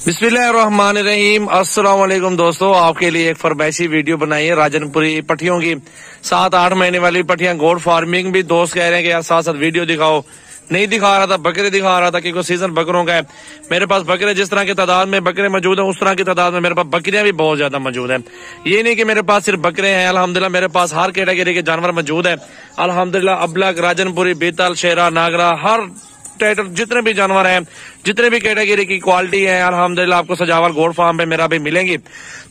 बिस्मिल्लाहिर्रहमानिर्रहीम। अस्सलाम वालेकुम दोस्तों, आपके लिए एक फरमाइशी वीडियो बनाई है राजनपुरी पट्टियों की। 7-8 महीने वाली पट्टियां, गोड फार्मिंग भी। दोस्त कह रहे हैं कि यार साथ साथ वीडियो दिखाओ। नहीं दिखा रहा था, बकरे दिखा रहा था क्योंकि सीजन बकरों का है। मेरे पास बकरे जिस तरह की तादाद में बकरे मौजूद है, उस तरह की तादाद में मेरे पास बकरियां भी बहुत ज्यादा मौजूद है। ये नहीं कि मेरे पास सिर्फ बकरे हैं, अल्हम्दुलिल्लाह मेरे पास हर कैटेगरी के जानवर मौजूद है। अल्हम्दुलिल्लाह अबलग, राजनपुरी, बीतल, शेरा, नागरा, हर टाइटल जितने भी जानवर हैं, जितने भी कैटेगरी की क्वालिटी है, अल्हम्दुलिल्लाह आपको सजावल गोड फार्म पे मेरा भी मिलेंगी।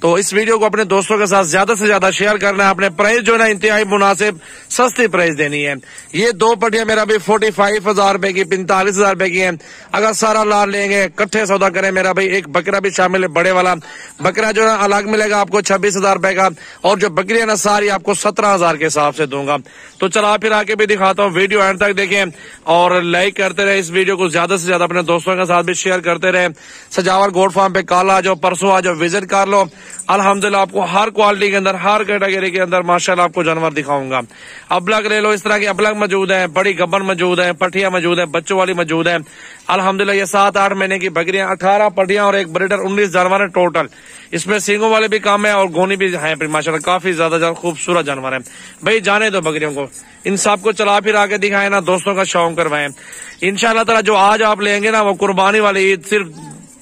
तो इस वीडियो को अपने दोस्तों के साथ ज्यादा से ज्यादा शेयर करना है। अपने प्राइस जो है ना इंतहाई मुनासिब सस्ती प्राइस देनी है। ये दो पट्टियां मेरा भी 45,000 रुपए की, 45,000 रुपए की है। अगर सारा लाल लेंगे, इकट्ठे सौदा करें मेरा भाई, एक बकरा भी शामिल है बड़े वाला बकरा जो है अलग मिलेगा आपको 26,000 रुपए का। और जो बकरी है ना सारी आपको 17,000 के हिसाब से दूंगा। तो चला फिर आके भी दिखाता हूँ, वीडियो एंड तक देखें और लाइक करते रहे। इस वीडियो को ज्यादा से ज्यादा अपने दोस्तों के साथ भी शेयर करते रहे। सजावल गोड फार्म पे कल आ जाओ, परसों आ जाओ, विजिट कर लो। अल्हम्दुलिल्लाह आपको हर क्वालिटी के अंदर, हर कैटेगरी के अंदर माशाल्लाह आपको जानवर दिखाऊंगा। अबलग ले लो, इस तरह की अबलग मौजूद है, बड़ी गब्बन मौजूद है, पट्टियां मौजूद है, बच्चों वाली मौजूद है। अल्हम्दुलिल्लाह ये 7-8 महीने की बकरियां, 18 पट्टियां और एक ब्रीडर, 19 जानवर है टोटल। इसमें सींगों वाले भी काम है और गोनी भी है माशाल्लाह, काफी ज्यादा खूबसूरत जानवर है भाई। जाने दो बकरियों को, इन सबको चला फिर आके दिखाए ना, दोस्तों का शौक करवाएं इंशाल्लाह ताला। जो आज आप लेंगे ना वो कुर्बानी वाली ईद सिर्फ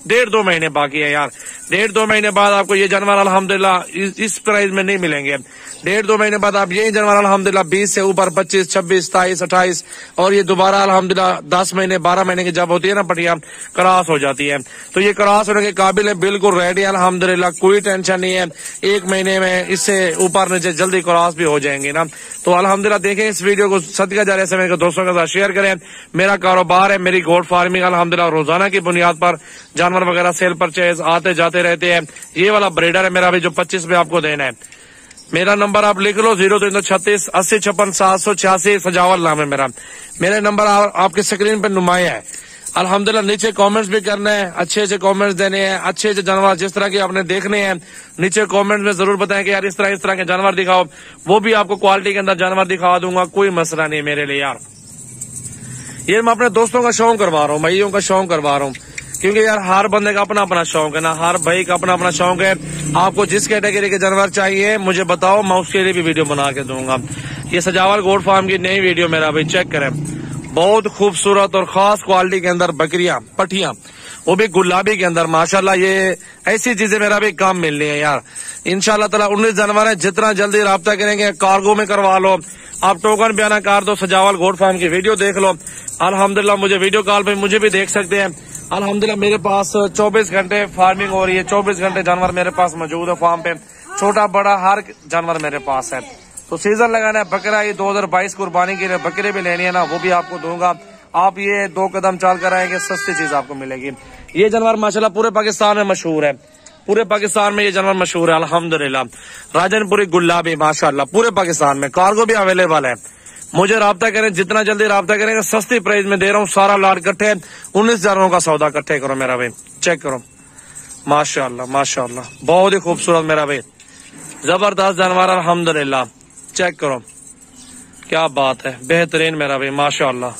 1.5-2 महीने बाकी है यार। 1.5-2 महीने बाद आपको ये जानवर अल्हम्दुलिल्लाह इस प्राइस में नहीं मिलेंगे। 1.5-2 महीने बाद आप यही जानवर अल्हम्दुलिल्लाह 20 से ऊपर 25, 26, 27, 28 और ये दोबारा अल्हम्दुलिल्लाह 10 महीने 12 महीने की जब होती है ना पट्टियां, क्रॉस हो जाती है। तो ये क्रॉस होने के काबिल है, बिल्कुल रेडी है अल्हम्दुलिल्लाह, कोई टेंशन नहीं है। 1 महीने में इससे ऊपर नीचे जल्दी क्रॉस भी हो जाएंगे ना। तो अल्हम्दुलिल्लाह देखें इस वीडियो को, सदका जारिया से मेरे दोस्तों के साथ शेयर करें। मेरा कारोबार है, मेरी गोड फार्मिंग अल्हम्दुलिल्लाह रोजाना की बुनियाद पर जानवर वगैरह सेल परचेज आते जाते रहते हैं। ये वाला ब्रीडर है मेरा भी जो 25 में आपको देना है। मेरा नंबर आप लिख लो 0336 80 56 786, सजावल नाम है मेरा। मेरे नंबर आपके स्क्रीन पर नुमाया है। अल्हम्दुलिल्लाह नीचे कमेंट्स भी करना है, अच्छे अच्छे कमेंट्स देने हैं, अच्छे अच्छे जानवर जिस तरह के आपने देखने हैं नीचे कमेंट्स में जरूर बताएं कि यार इस तरह के जानवर दिखाओ। वो भी आपको क्वालिटी के अंदर जानवर दिखा दूंगा, कोई मसला नहीं मेरे लिए यार। ये मैं अपने दोस्तों का शौक करवा रहा हूँ, भाइयों का शौक करवा रहा हूँ, क्योंकि यार हर बंदे का अपना अपना शौक है ना, हर भाई का अपना अपना शौक है। आपको जिस कैटेगरी के जानवर चाहिए मुझे बताओ, मैं उसके लिए भी वीडियो बना के दूंगा। ये सजावल गोड फार्म की नई वीडियो मेरा भाई चेक करें, बहुत खूबसूरत और खास क्वालिटी के अंदर बकरियां, पट्टियां, वो भी गुलाबी के अंदर माशाल्लाह। ये ऐसी चीजें मेरा भी काम मिलनी है यार इंशाल्लाह ताला। 19 जानवर है, जितना जल्दी राब्ता करेंगे कार्गो में करवा लो, आप टोकन बयाना कर दो, सजावल गोड फार्म की वीडियो देख लो। अल्हम्दुलिल्लाह मुझे वीडियो कॉल पे मुझे भी देख सकते हैं। अल्हम्दुलिल्लाह मेरे पास 24 घंटे फार्मिंग हो रही है, 24 घंटे जानवर मेरे पास मौजूद है फार्म पे, छोटा बड़ा हर जानवर मेरे पास है। तो सीजन लगाना है बकरा, ये 2022 कुर्बानी के लिए बकरे भी लेनी है ना, वो भी आपको दूंगा। आप ये 2 कदम चाल कर आएंगे, सस्ती चीज आपको मिलेगी। ये जानवर माशाल्लाह पूरे पाकिस्तान में मशहूर है, पूरे पाकिस्तान में ये जानवर मशहूर है अल्हम्दुलिल्लाह। राजनपुरी गुलाबी माशाल्लाह पूरे पाकिस्तान में, कार्गो भी अवेलेबल है। मुझे राब्ता करें, जितना जल्दी राब्ता करेंगे सस्ती प्राइस में दे रहा हूँ। सारा लाट इकट्ठे 19 जानवरों का सौदा इकट्ठे करो मेरा भाई, चेक करो माशाल्लाह माशाल्लाह, बहुत ही खूबसूरत मेरा भाई, जबरदस्त जानवर अल्हम्दुलिल्लाह। चेक करो क्या बात है, बेहतरीन मेरा भाई माशाल्लाह।